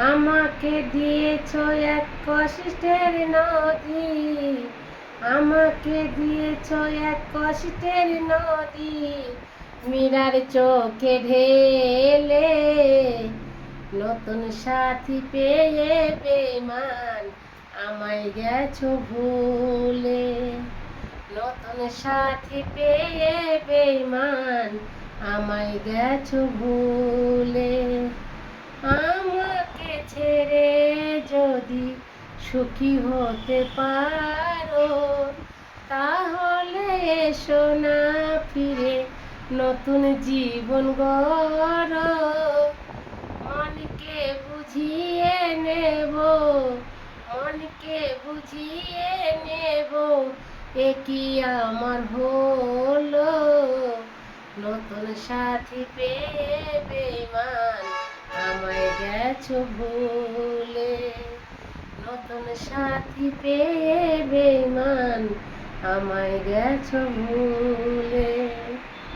আমাকে দিয়েছ এক কষ্টের নদী, আমাকে দিয়েছ এক কষ্টের নদী, মীরার চোখে ঢেলে। নতুন সাথী পেয়ে বেঈমান আমায় গেছো ভুলে। নতুন সাথী পেয়ে বেঈমান আমায় গেছো ভুলে। আমাকে ছেড়ে যদি সুখী হতে পারো, তাহলে এসো না ফিরে নতুন জীবন গড়ো। মনকে বুঝিয়ে নেব, মনকে বুঝিয়ে নেব, এ কি আমার হলো। নতুন সাথী পেয়ে বেঈমান আমায় গেছো ভুলে। নতুন সাথী পেয়ে বেঈমান আমায় গেছো ভুলে।